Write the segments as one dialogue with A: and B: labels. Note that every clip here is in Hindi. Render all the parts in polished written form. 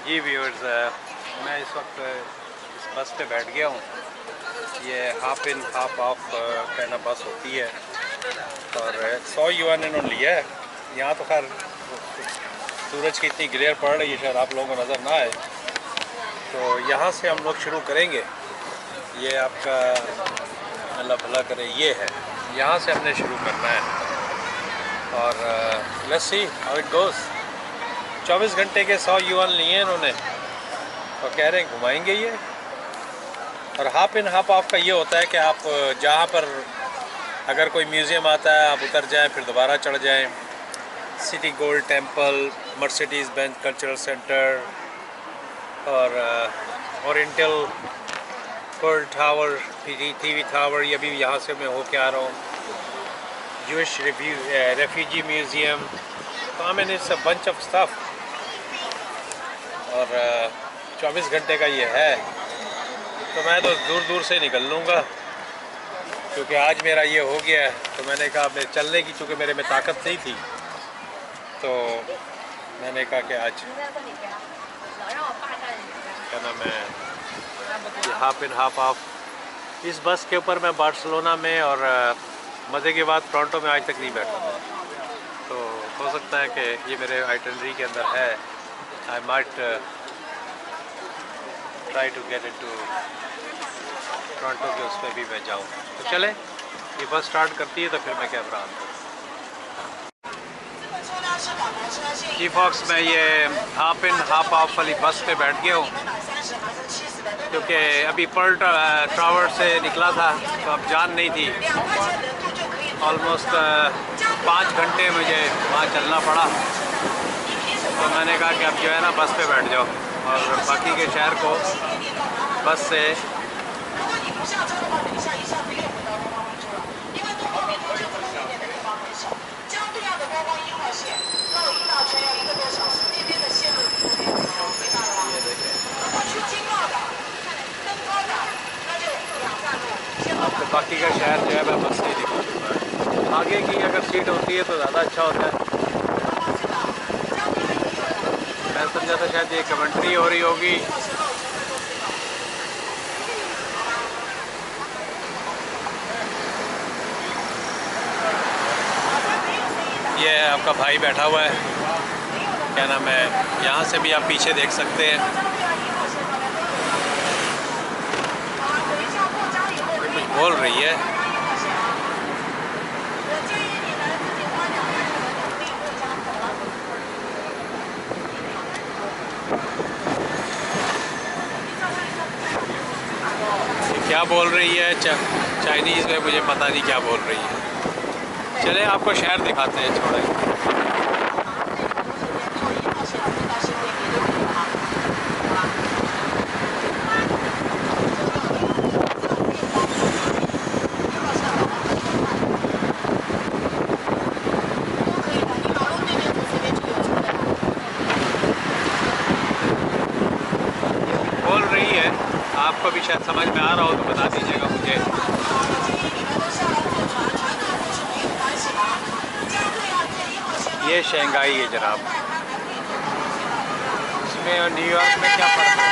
A: जी व्यूअर्स, मैं इस वक्त इस बस पे बैठ गया हूँ। ये हाफ इन हाफ ऑफ कहना बस होती है और 100 युआन इन्होंने लिया है। यहाँ तो खैर सूरज की इतनी ग्लेयर पड़ रही है, शायद आप लोगों को नज़र ना आए। तो यहाँ से हम लोग शुरू करेंगे। ये आपका अल्लाह भला करे, ये है, यहाँ से हमने शुरू करना है और let's see how it goes. 24 घंटे के 100 युआन लिए इन्होंने और कह रहे हैं घुमाएंगे ये। और हाफ इन हाफ ऑफ का ये होता है कि आप जहाँ पर अगर कोई म्यूज़ियम आता है आप उतर जाएं, फिर दोबारा चढ़ जाएं। City gold temple, Mercedes Benz cultural centre और oriental pearl tower, TV tower, ये भी यहाँ से मैं होके आ रहा हूँ। Jewish refugee museum, I mean it's a bunch of stuff. और 24 घंटे का ये है, तो मैं तो दूर दूर से निकल लूँगा क्योंकि आज मेरा ये हो गया है। तो मैंने कहा मैं चलने की, चूँकि मेरे में ताकत नहीं थी, तो मैंने कहा कि आज क्या नाम है, ये हाफ इन हाफ ऑफ। इस बस के ऊपर मैं बार्सिलोना में और मज़े की बात टोरंटो में आज तक नहीं बैठा था, तो हो सकता है कि ये मेरे आइटनरी के अंदर है। I might try to get into Toronto के उस पर भी मैं जाऊँ। तो चले, ये बस स्टार्ट करती है तो फिर मैं कैमरा ऑन करूँ। जी फॉक्स, मैं ये हाफ इन हाफ ऑफ वाली बस पे बैठ गया हूँ क्योंकि अभी पर्ल टावर से निकला था तो अब जान नहीं थी। ऑलमोस्ट 5 घंटे मुझे वहाँ चलना पड़ा, तो मैंने कहा कि अब जो है ना बस पे बैठ जाओ और बाकी के शहर को बस से तो बाकी का शहर जो है मैं बस से ही दिखा दूँगा। आगे की अगर सीट होती है तो ज़्यादा अच्छा होता है। मैं समझा था शायद ये कमेंट्री हो रही होगी। ये आपका भाई बैठा हुआ है, क्या नाम है, यहाँ से भी आप पीछे देख सकते हैं। कुछ बोल रही है। क्या बोल रही है चाइनीज़ में, मुझे पता नहीं क्या बोल रही है। चले आपको शहर दिखाते हैं, छोड़े। बोल रही है, आपको भी शायद समझ में आ रहा हो तो बता दीजिएगा मुझे। ये शंघाई है जनाब, इसमें और न्यूयॉर्क में क्या फ़र्क है?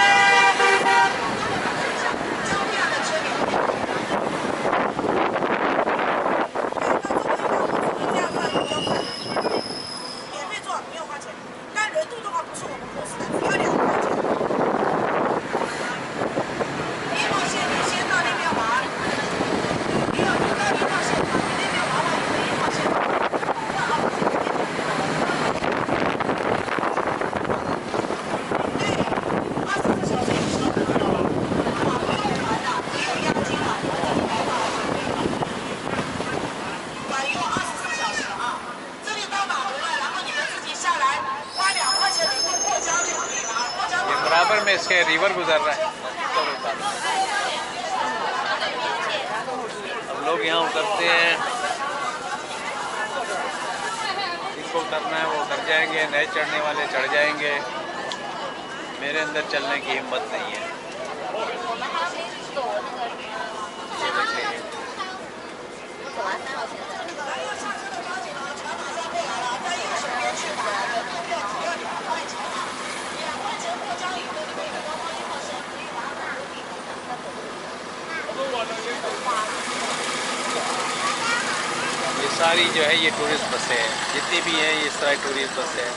A: बराबर में इसके रिवर गुजर रहा है। अब लोग यहाँ उतरते हैं, जिनको उतरना है वो उतर जाएंगे, नए चढ़ने वाले चढ़ जाएंगे। मेरे अंदर चलने की हिम्मत नहीं है। सारी जो है ये टूरिस्ट बसें हैं, जितनी भी हैं ये इस तरह टूरिस्ट बसें हैं।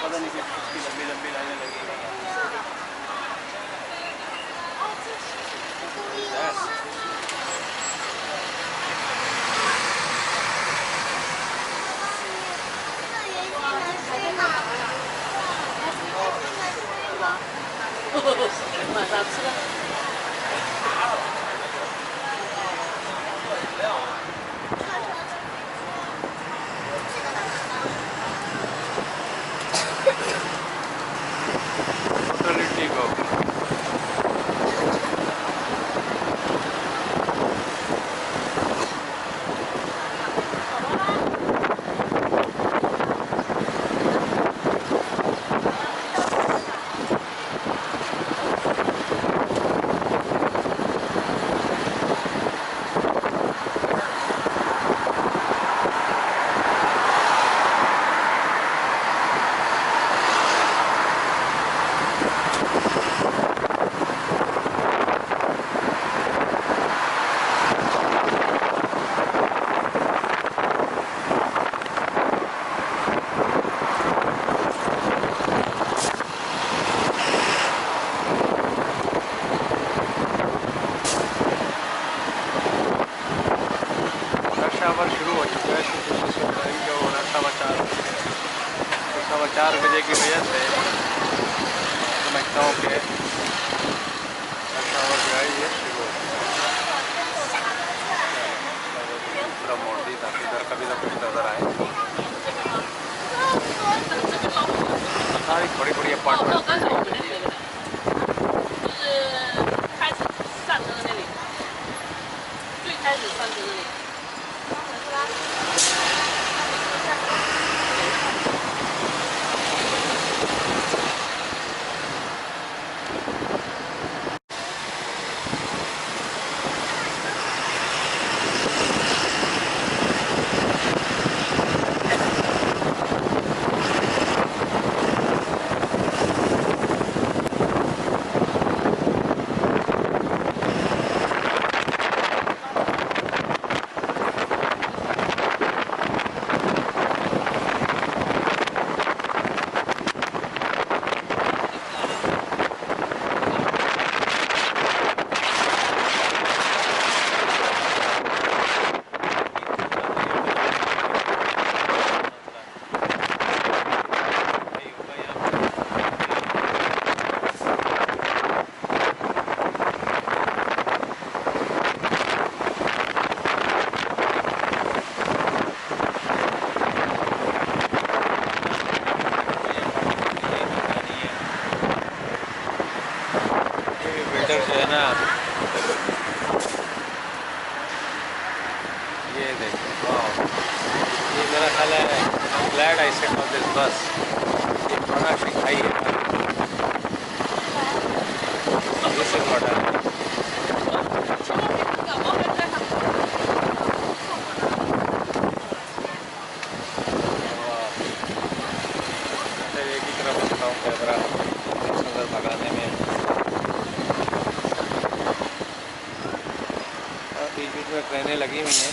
A: पता नहीं कितनी लंबी लंबी लाइनें लगी हैं। Totally go. शुरू हो चुका है जो 4:15 बजे की वजह से समझता हूँ कि जो है ये शुरू हो चुका है। पूरा मोड़ दी ताकि इधर कभी तो कुछ नज़र आए। सारी बड़ी बड़ी अपार्टमेंट जो है ना, ये देखो ये मेरा ख्याल है glad I set of this बस। ये पुराना शिखाई है दिस इज व्हाट एक ही तरफ रखता हूँ कैमरा नज़र भगाने में। बीच बीच में ट्रेनें लगी हुई हैं।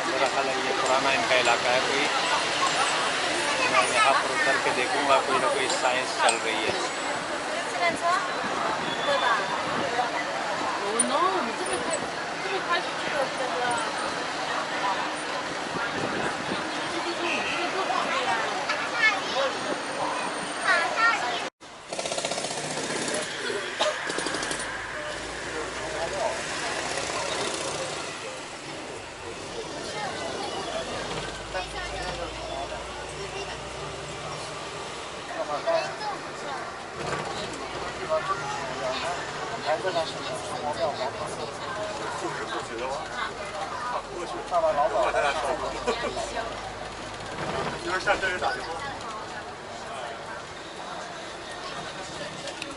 A: मेरा ख्याल है ये पुराना इनका इलाका है कोई। मैं यहाँ पर उतर के देखूँगा कोई ना कोई साइंस चल रही है।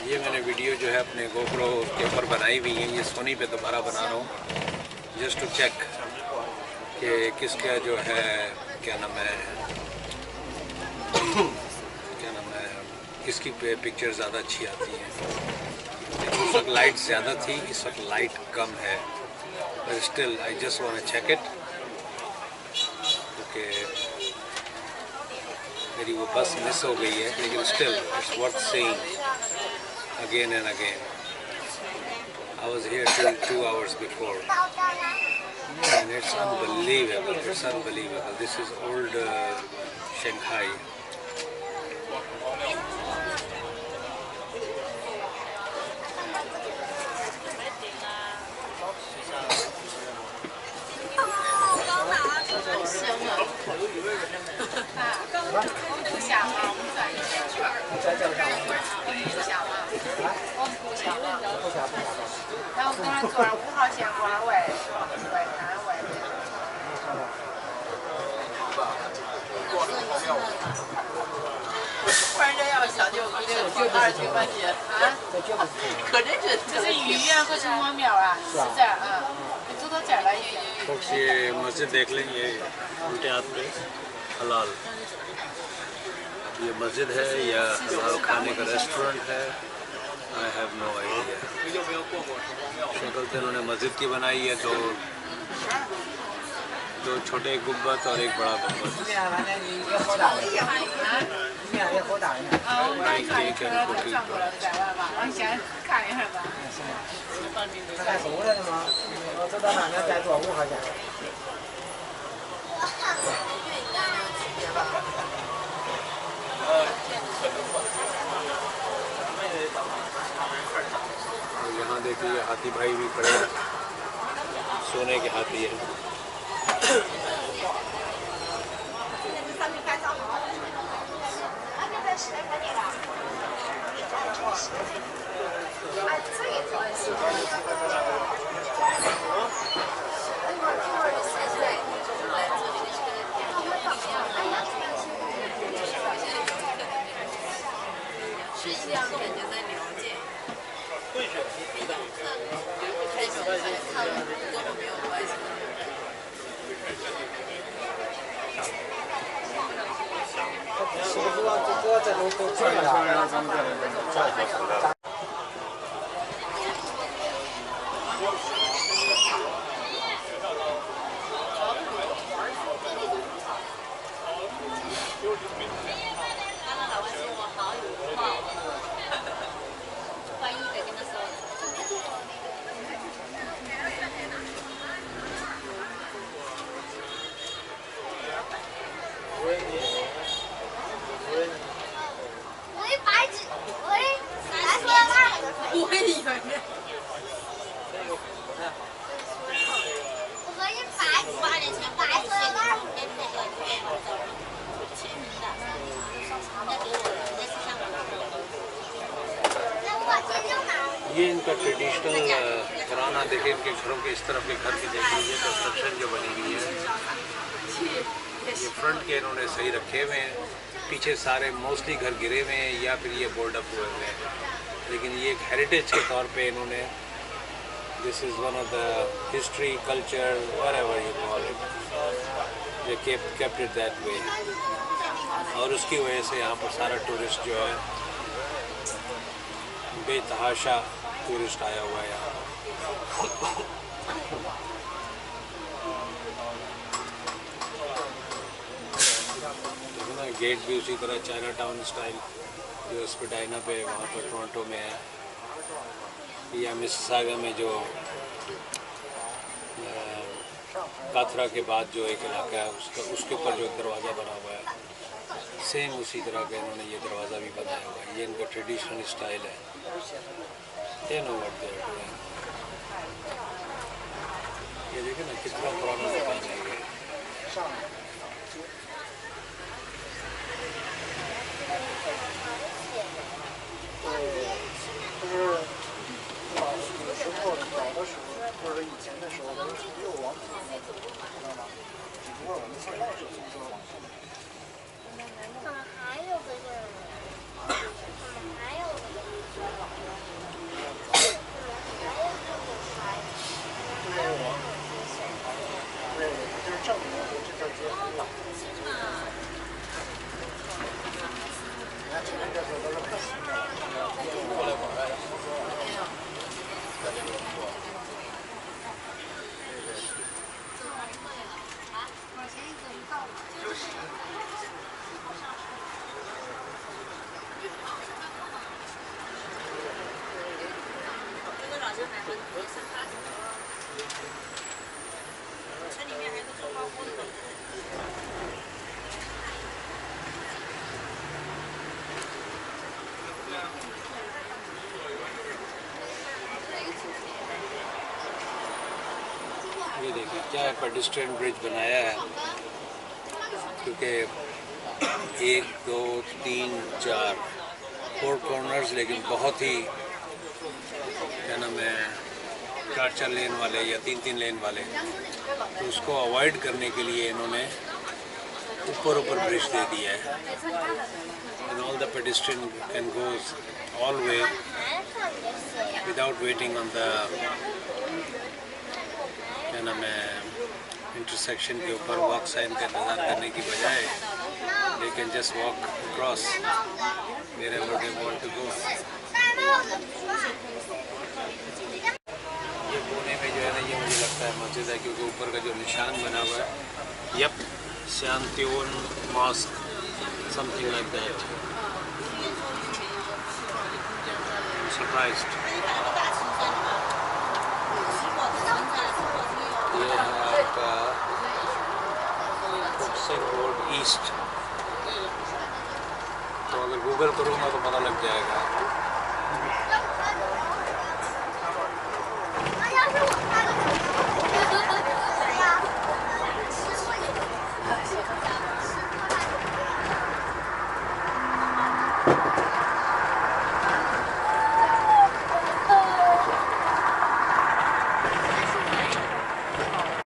A: ये मैंने वीडियो जो है अपने गोप्रो के ऊपर बनाई हुई है, ये सोनी पे दोबारा बना रहा हूँ जस्ट टू चेक कि किसका जो है क्या नाम है किसकी पिक्चर ज़्यादा अच्छी आती है। उस वक्त लाइट ज़्यादा थी, इस वक्त लाइट कम है, but still I just want to check it क्योंकि मेरी वो बस मिस हो गई है, लेकिन still it's worth seeing again and again. I was here till 2 hours before and it's unbelievable, it's unbelievable. This is old Shanghai. Folks, ये मस्जिद देख लें, ये उल्टे हाथ पे हलाल, ये मस्जिद है या हलाल खाने का रेस्टोरेंट है, आई हैव नो आइडिया। शक्ल तो इन्होंने मस्जिद की बनाई है, दो छोटे गुम्बद और एक बड़ा गुम्बद। यहाँ देखिए हाथी भाई भी खड़े हैं, सोने के हाथी है। ये इनका ट्रेडिशनल पुराना देखिए, इनके घरों के इस तरफ के घर की देख लीजिए कंस्ट्रक्शन जो बनी हुई है। ये फ्रंट के इन्होंने सही रखे हुए हैं, पीछे सारे मोस्टली घर गिरे हुए हैं या फिर ये बोल्ड अप हुए हुए हैं, लेकिन ये एक हेरिटेज के तौर पे इन्होंने, this is one of the history culture whatever you call it, they kept it that way. और उसकी वजह से यहाँ पर सारा टूरिस्ट जो है बेतहाशा टूरिस्ट आया हुआ है यहाँ। देखो ना, गेट भी उसी तरह चाइना टाउन स्टाइल जो स्पेडाइना पे वहाँ पर टोरंटो में है, या मिसिसागा में जो
B: काथरा के बाद जो एक इलाका है उसके ऊपर जो दरवाज़ा बना हुआ है, सेम उसी तरह का इन्होंने ये दरवाज़ा भी बनाया हुआ है। ये इनका ट्रेडिशनल स्टाइल है। ये know what they are doing. ये देखिए ना कितना पुराना मकान है ये। ये देखिए क्या पेडिस्ट्रियन ब्रिज बनाया है, क्योंकि 1 2 3 4 4 कॉर्नर्स, लेकिन बहुत ही क्या नाम है 4 लेन वाले या 3 लेन वाले, तो उसको अवॉइड करने के लिए इन्होंने ऊपर ब्रिज दे दिया है। And all the pedestrian can go all way without waiting on the क्या नाम है इंटरसेक्शन के ऊपर वॉक साइन का इंतज़ार करने की बजाय they can just walk across wherever they want to go. ये कोने में जो है ना, ये मुझे लगता है मस्जिद है, क्योंकि ऊपर का जो निशान बना हुआ है, yup Shantivan mosque something like that. Surprised. ये है आपका फुटसेक रोड ईस्ट। तो अगर गूगल करूँगा तो पता लग जाएगा।